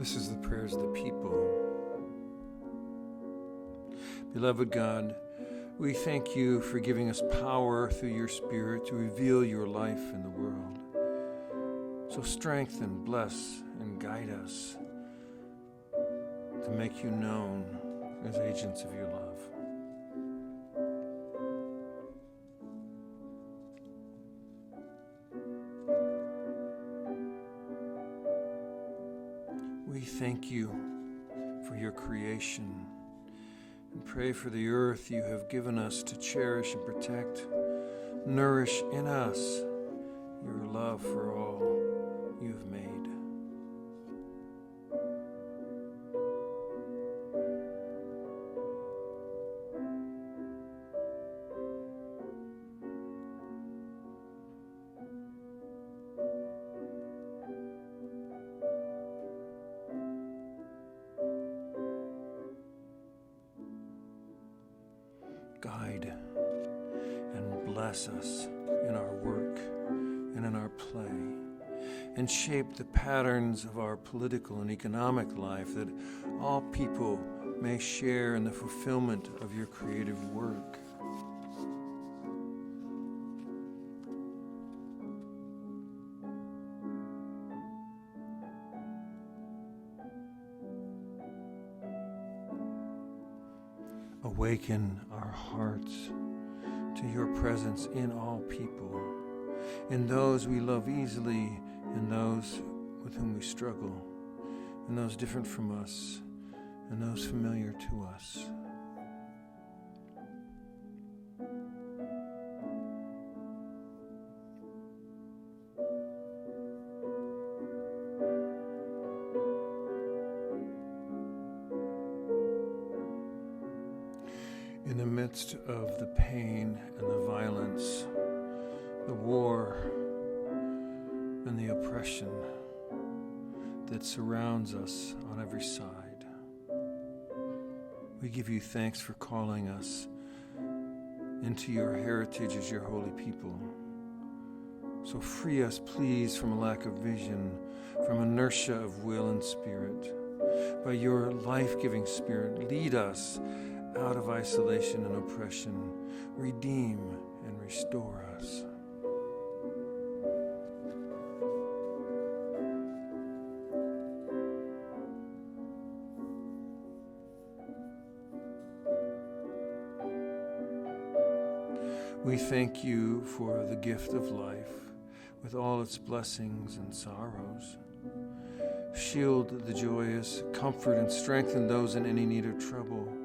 This is the prayers of the people. Beloved God, we thank you for giving us power through your Spirit to reveal your life in the world. So strengthen, bless, and guide us to make you known as agents of your love. We thank you for your creation and pray for the earth you have given us to cherish and protect. Nourish in us your love for all you have made. Guide and bless us in our work and in our play, and shape the patterns of our political and economic life, that all people may share in the fulfillment of your creative work. Awaken our hearts to your presence in all people, in those we love easily, in those with whom we struggle, in those different from us, and those familiar to us. In the midst of the pain and the violence, the war and the oppression that surrounds us on every side, we give you thanks for calling us into your heritage as your holy people. So free us, please, from a lack of vision, from inertia of will and spirit. By your life-giving Spirit, lead us out of isolation and oppression. Redeem and restore us. We thank you for the gift of life, with all its blessings and sorrows. Shield the joyous, comfort and strengthen those in any need of trouble.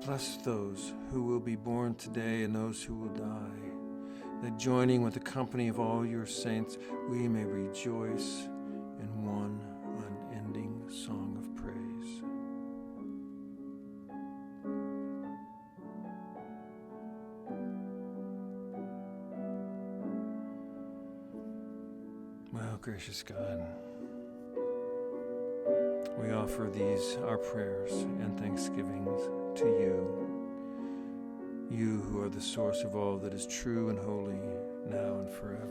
Bless those who will be born today and those who will die, that joining with the company of all your saints, we may rejoice in one unending song of praise. Well, gracious God, we offer these, our prayers and thanksgivings, to you who are the source of all that is true and holy, now and forever.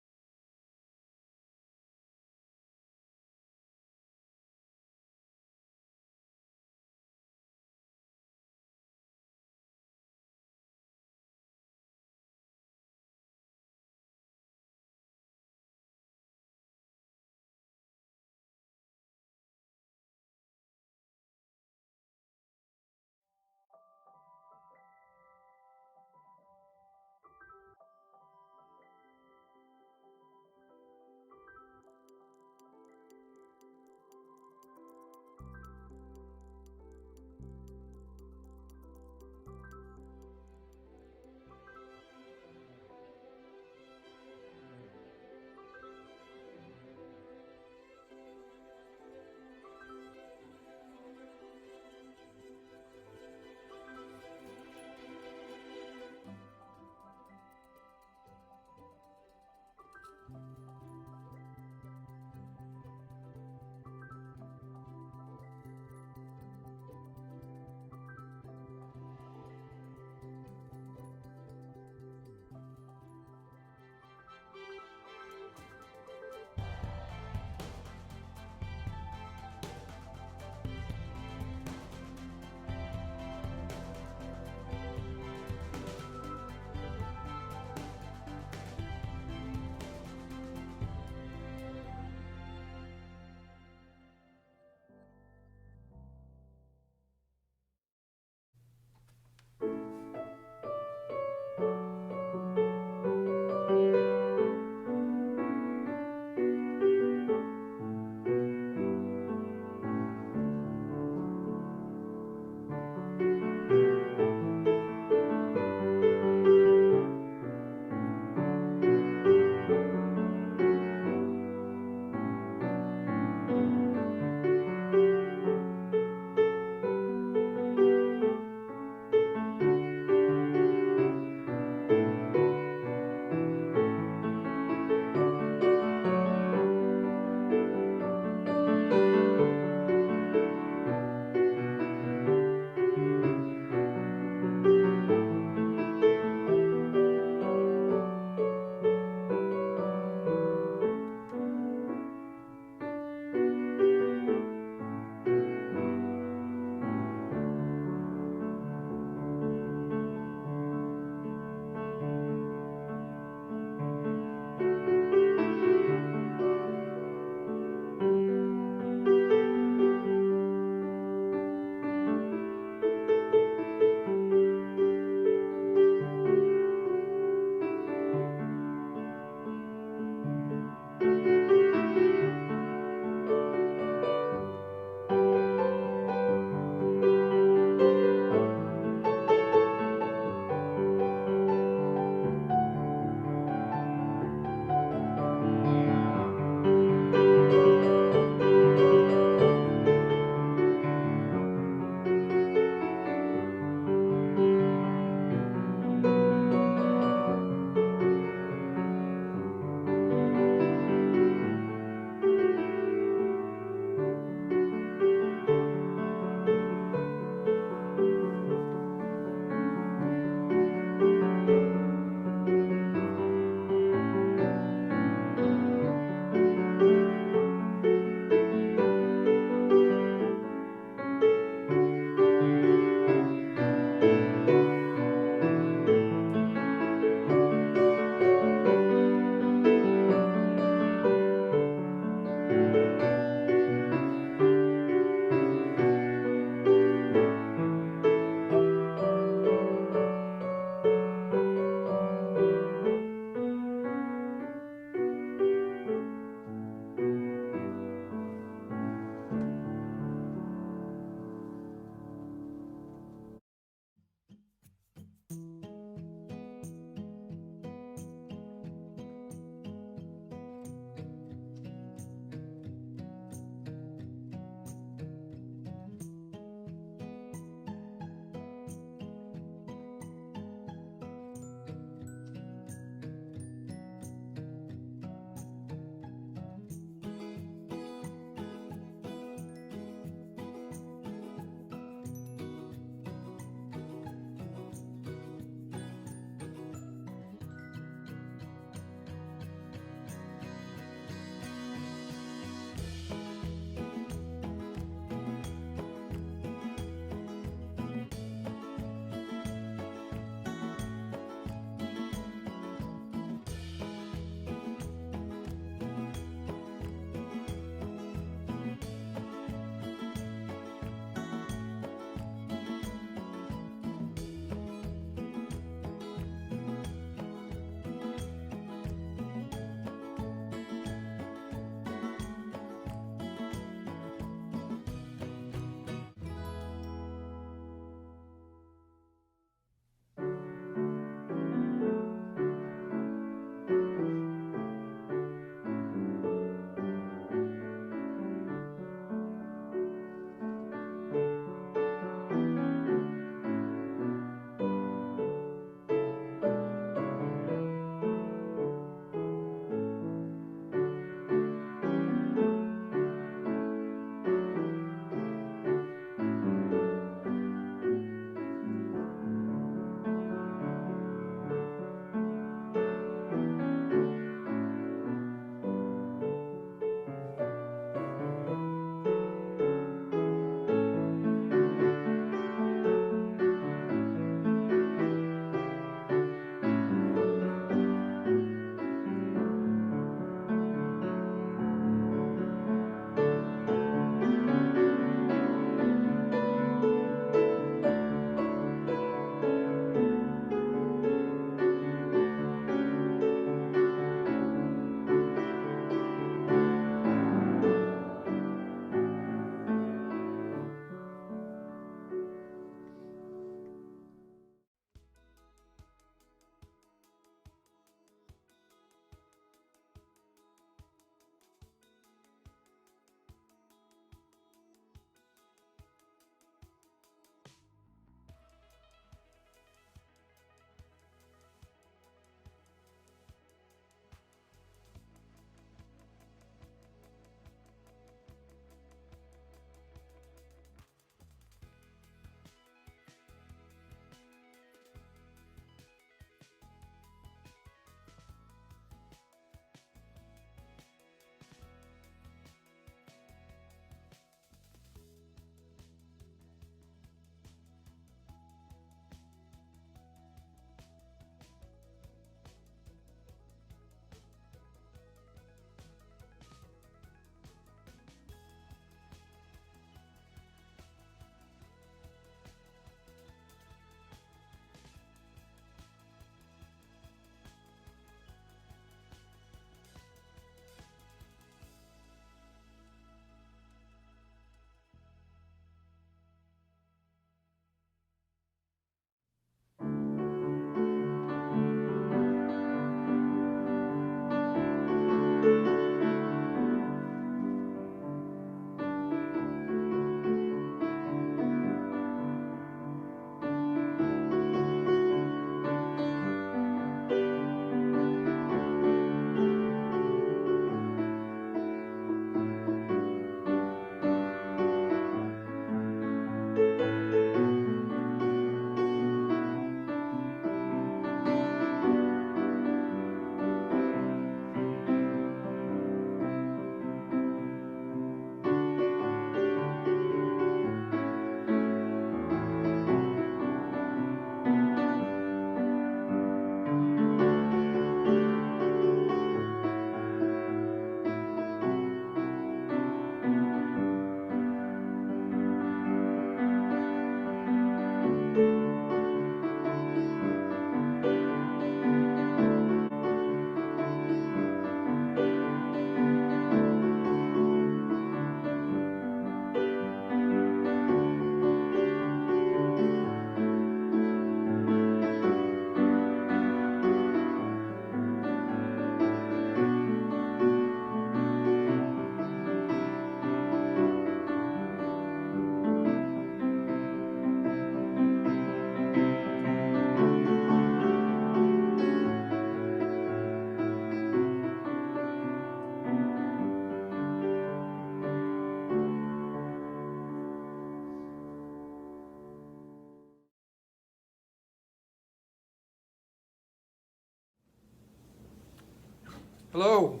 Hello,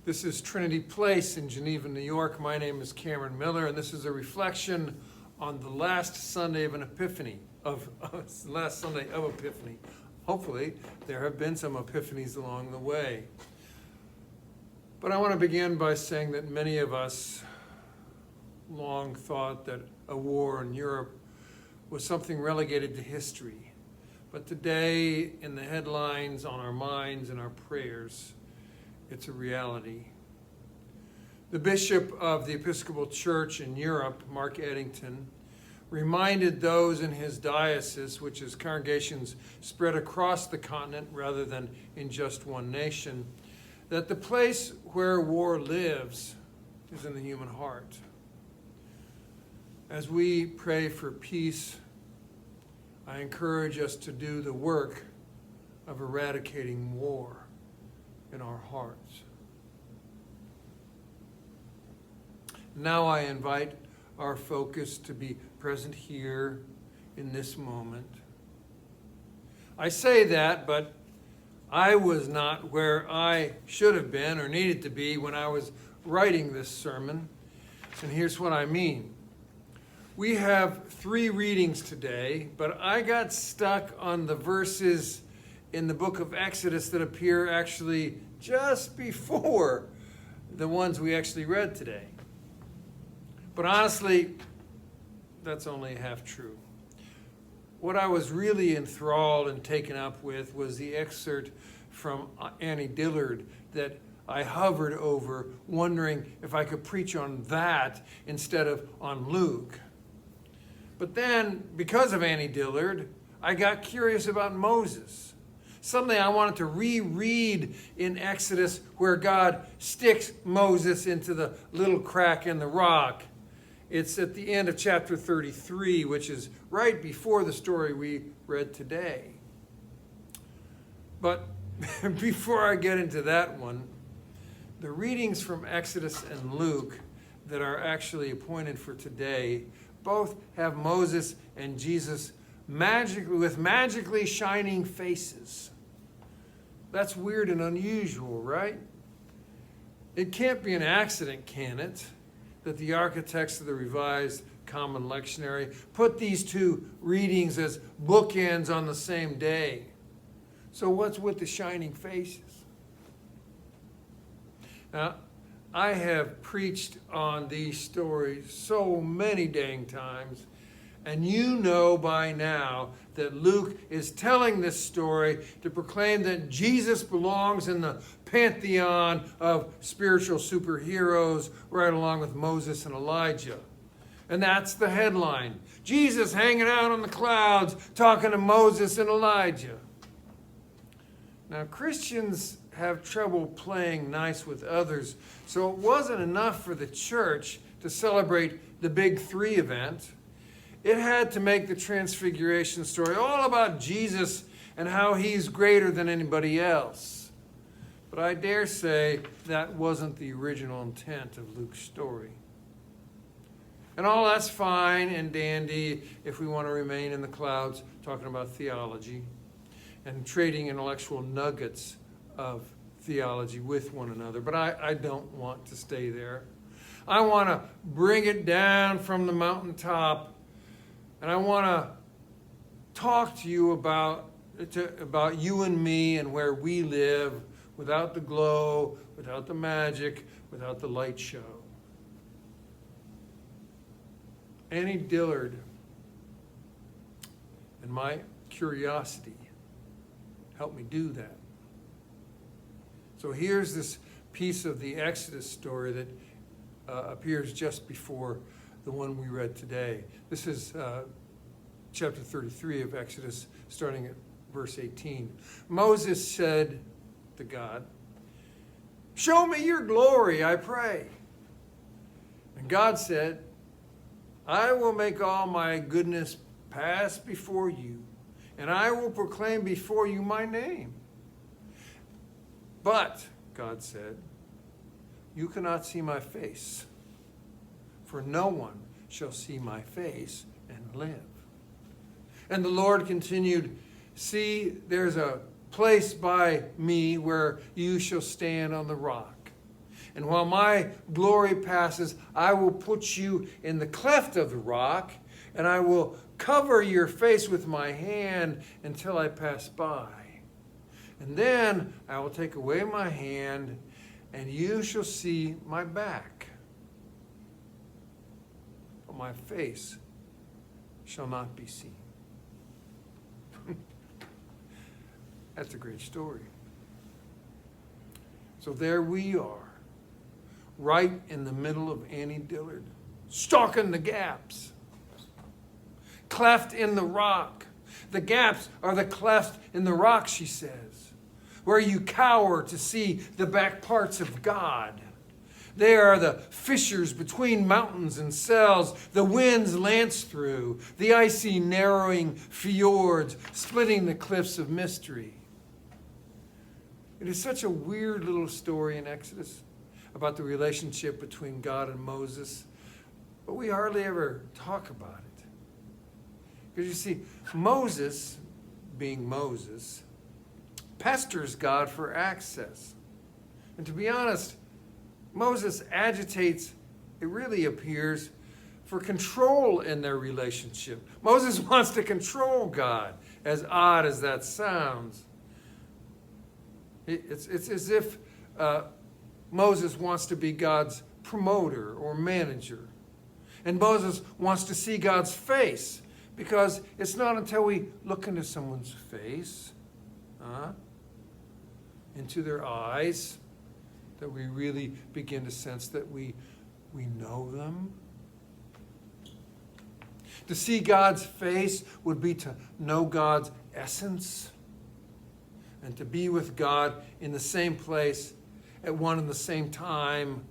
this is Trinity Place in Geneva, New York. My name is Cameron Miller, and this is a reflection on the last Sunday of Epiphany. Hopefully, there have been some epiphanies along the way. But I want to begin by saying that many of us long thought that a war in Europe was something relegated to history. But today, in the headlines, on our minds and our prayers, it's a reality. The bishop of the Episcopal Church in Europe, Mark Eddington, reminded those in his diocese, which is congregations spread across the continent rather than in just one nation, that the place where war lives is in the human heart. As we pray for peace, I encourage us to do the work of eradicating war in our hearts. Now I invite our focus to be present here in this moment. I say that, but I was not where I should have been or needed to be when I was writing this sermon. And here's what I mean. We have 3 readings today, but I got stuck on the verses in the book of Exodus that appear actually just before the ones we actually read today. But honestly, that's only half true. What I was really enthralled and taken up with was the excerpt from Annie Dillard that I hovered over, wondering if I could preach on that instead of on Luke. But then, because of Annie Dillard, I got curious about Moses. Suddenly I wanted to reread in Exodus where God sticks Moses into the little crack in the rock. It's at the end of chapter 33, which is right before the story we read today. But before I get into that one, the readings from Exodus and Luke that are actually appointed for today both have Moses and Jesus magically shining faces. That's weird and unusual, right? It can't be an accident, can it, that the architects of the Revised Common Lectionary put these 2 readings as bookends on the same day. So what's with the shining faces? Now, I have preached on these stories so many dang times, and you know by now that Luke is telling this story to proclaim that Jesus belongs in the pantheon of spiritual superheroes right along with Moses and Elijah. And that's the headline. Jesus hanging out on the clouds talking to Moses and Elijah. Now, Christians have trouble playing nice with others, so it wasn't enough for the church to celebrate the Big 3 event. It had to make the Transfiguration story all about Jesus and how he's greater than anybody else. But I dare say that wasn't the original intent of Luke's story. And all that's fine and dandy if we want to remain in the clouds talking about theology and trading intellectual nuggets of theology with one another. But I don't want to stay there. I want to bring it down from the mountaintop, and I want to talk to you about you and me and where we live without the glow, without the magic, without the light show. Annie Dillard and my curiosity helped me do that. So here's this piece of the Exodus story that appears just before the one we read today. This is chapter 33 of Exodus, starting at verse 18. Moses said to God, "Show me your glory, I pray." And God said, "I will make all my goodness pass before you, and I will proclaim before you my name. But," God said, "you cannot see my face, for no one shall see my face and live." And the Lord continued, "See, there's a place by me where you shall stand on the rock. And while my glory passes, I will put you in the cleft of the rock, and I will cover your face with my hand until I pass by. And then I will take away my hand, and you shall see my back. But my face shall not be seen. That's a great story. So there we are, right in the middle of Annie Dillard, stalking the gaps, cleft in the rock. The gaps are the cleft in the rock, she says, where you cower to see the back parts of God. They are the fissures between mountains and cells the winds lance through, the icy narrowing fjords splitting the cliffs of mystery. It is such a weird little story in Exodus about the relationship between God and Moses, but we hardly ever talk about it. Because you see, Moses, being Moses, pesters God for access. And to be honest, Moses agitates, it really appears, for control in their relationship. Moses wants to control God, as odd as that sounds. It's as if Moses wants to be God's promoter or manager. And Moses wants to see God's face, because it's not until we look into someone's face, into their eyes, that we really begin to sense that we know them. To see God's face would be to know God's essence. And to be with God in the same place at one and the same time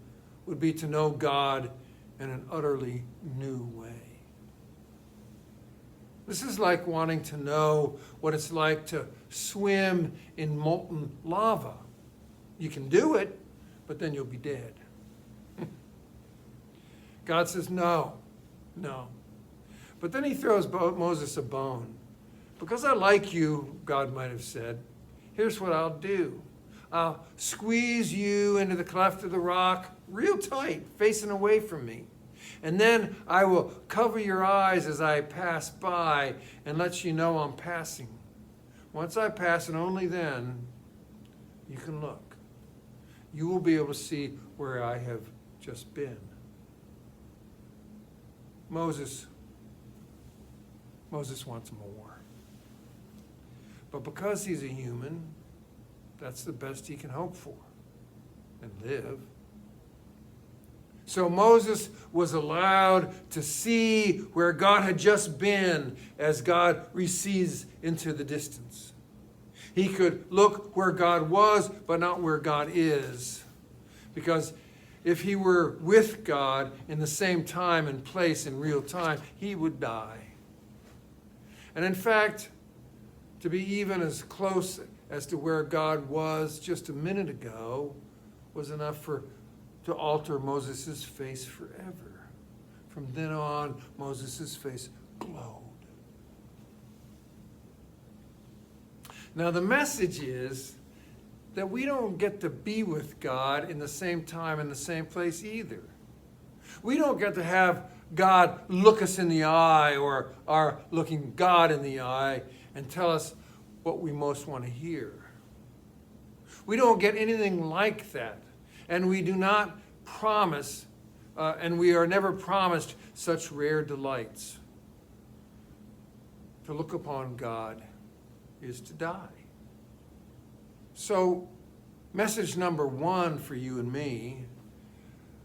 would be to know God in an utterly new way. This is like wanting to know what it's like to swim in molten lava. You can do it, but then you'll be dead. God says, no. But then he throws Moses a bone. Because I like you, God might have said, here's what I'll do. I'll squeeze you into the cleft of the rock real tight, facing away from me. And then I will cover your eyes as I pass by and let you know I'm passing. Once I pass, and only then, you can look. You will be able to see where I have just been. Moses wants more. But because he's a human, that's the best he can hope for and live. So Moses was allowed to see where God had just been as God recedes into the distance. He could look where God was, but not where God is. Because if he were with God in the same time and place in real time, he would die. And in fact, to be even as close as to where God was just a minute ago was enough to alter Moses' face forever. From then on, Moses' face glowed. Now the message is that we don't get to be with God in the same time and the same place either. We don't get to have God look us in the eye or our looking God in the eye and tell us what we most want to hear. We don't get anything like that. And we do not promise, and we are never promised such rare delights. To look upon God is to die. So, message number one for you and me,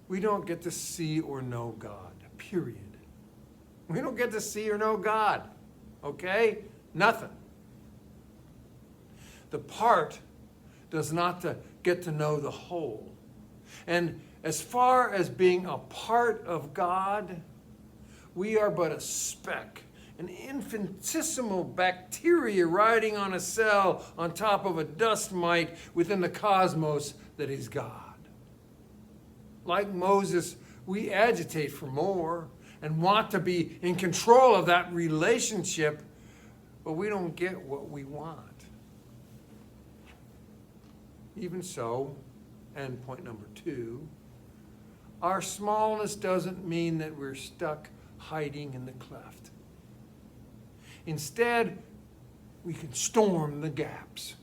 we don't get to see or know God, period. We don't get to see or know God, okay? Nothing. The part does not get to know the whole. And as far as being a part of God, we are but a speck, an infinitesimal bacteria riding on a cell on top of a dust mite within the cosmos that is God. Like Moses, we agitate for more and want to be in control of that relationship, but we don't get what we want. Even so, and point number 2, our smallness doesn't mean that we're stuck hiding in the cleft. Instead, we can storm the gaps.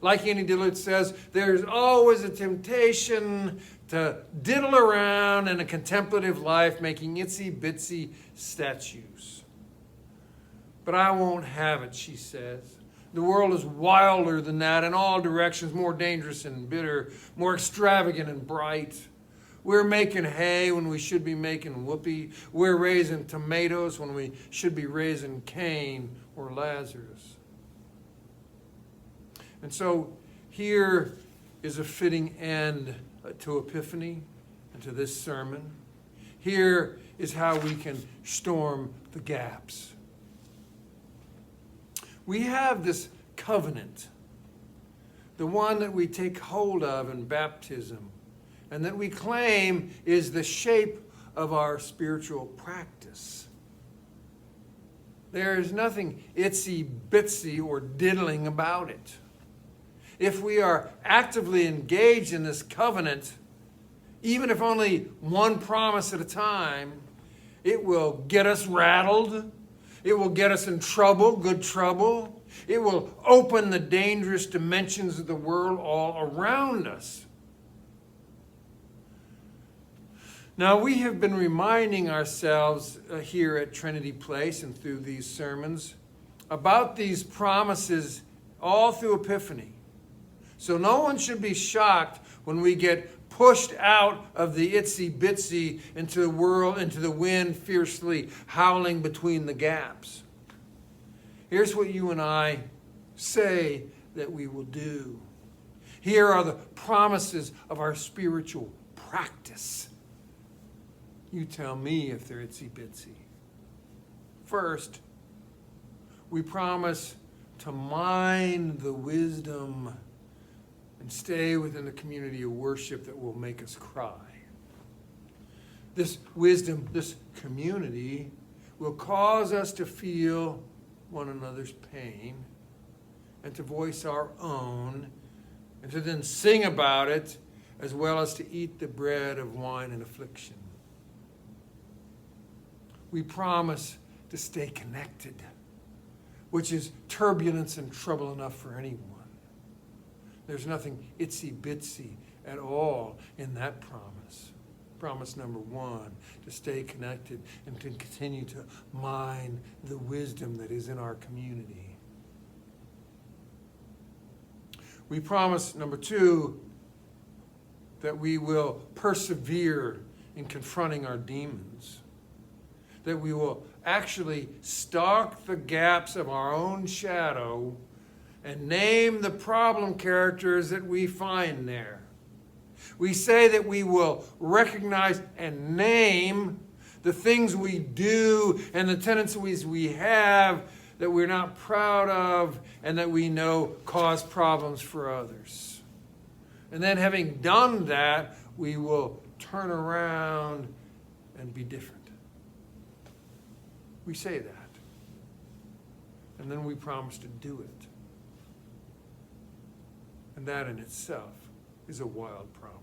Like Annie Dillard says, there's always a temptation to diddle around in a contemplative life, making itsy-bitsy statues. But I won't have it, she says. The world is wilder than that, in all directions, more dangerous and bitter, more extravagant and bright. We're making hay when we should be making whoopee. We're raising tomatoes when we should be raising Cain or Lazarus. And so here is a fitting end to Epiphany and to this sermon. Here is how we can storm the gaps. We have this covenant, the one that we take hold of in baptism, and that we claim is the shape of our spiritual practice. There is nothing itsy-bitsy or diddling about it. If we are actively engaged in this covenant, even if only one promise at a time, it will get us rattled. It will get us in trouble, good trouble. It will open the dangerous dimensions of the world all around us. Now, we have been reminding ourselves here at Trinity Place and through these sermons about these promises all through Epiphany. So no one should be shocked when we get pushed out of the itsy-bitsy into the world, into the wind fiercely howling between the gaps. Here's what you and I say that we will do. Here are the promises of our spiritual practice. You tell me if they're itsy-bitsy. First, we promise to mine the wisdom and stay within the community of worship that will make us cry. This wisdom, this community, will cause us to feel one another's pain and to voice our own and to then sing about it as well as to eat the bread of wine and affliction. We promise to stay connected, which is turbulence and trouble enough for anyone. There's nothing itsy-bitsy at all in that promise. Promise number 1, to stay connected and to continue to mine the wisdom that is in our community. We promise, number 2, that we will persevere in confronting our demons. That we will actually stalk the gaps of our own shadow and name the problem characters that we find there. We say that we will recognize and name the things we do and the tendencies we have that we're not proud of and that we know cause problems for others. And then having done that, we will turn around and be different. We say that. And then we promise to do it. And that in itself is a wild promise.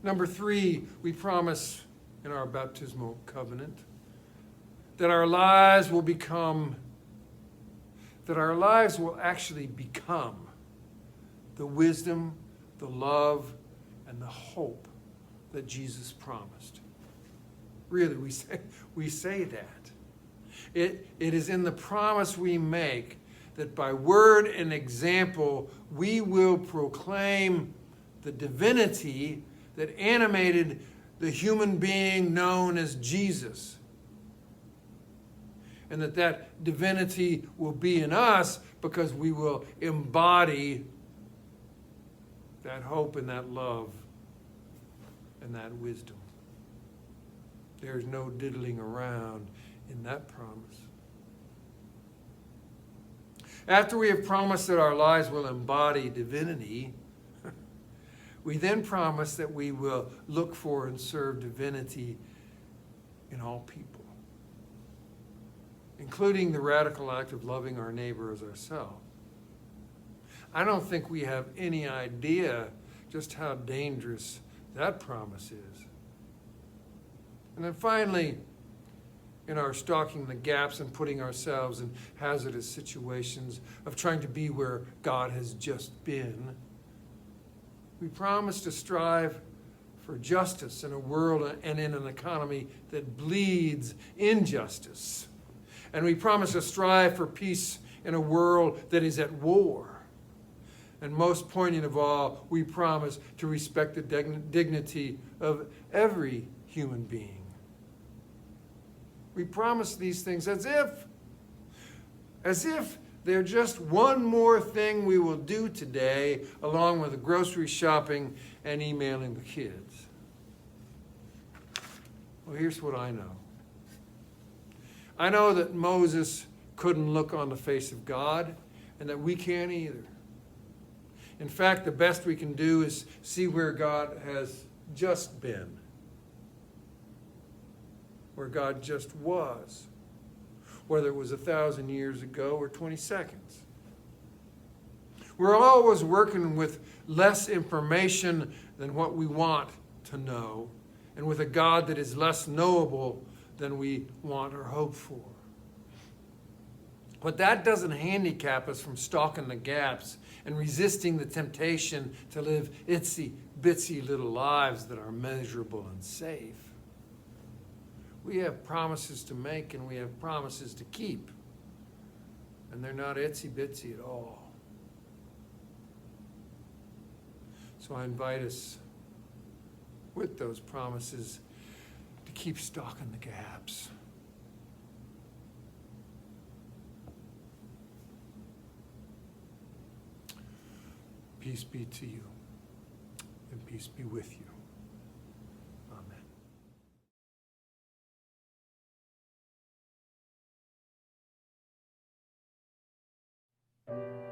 Number 3, we promise in our baptismal covenant that our lives will actually become the wisdom, the love, and the hope that Jesus promised. Really, we say that. It is in the promise we make that by word and example, we will proclaim the divinity that animated the human being known as Jesus. And that divinity will be in us because we will embody that hope and that love and that wisdom. There's no diddling around in that promise. After we have promised that our lives will embody divinity, we then promise that we will look for and serve divinity in all people, including the radical act of loving our neighbor as ourselves. I don't think we have any idea just how dangerous that promise is. And then finally, in our stalking the gaps and putting ourselves in hazardous situations of trying to be where God has just been, we promise to strive for justice in a world and in an economy that bleeds injustice. And we promise to strive for peace in a world that is at war. And most poignant of all, we promise to respect the dignity of every human being. We promise these things as if they're just one more thing we will do today, along with the grocery shopping and emailing the kids. Well, here's what I know. I know that Moses couldn't look on the face of God, and that we can't either. In fact, the best we can do is see where God has just been, where God just was, whether it was 1,000 years ago or 20 seconds. We're always working with less information than what we want to know, and with a God that is less knowable than we want or hope for. But that doesn't handicap us from stalking the gaps and resisting the temptation to live itsy-bitsy little lives that are measurable and safe. We have promises to make and we have promises to keep. And they're not itsy-bitsy at all. So I invite us with those promises to keep stalking the gaps. Peace be to you, and peace be with you. Amen.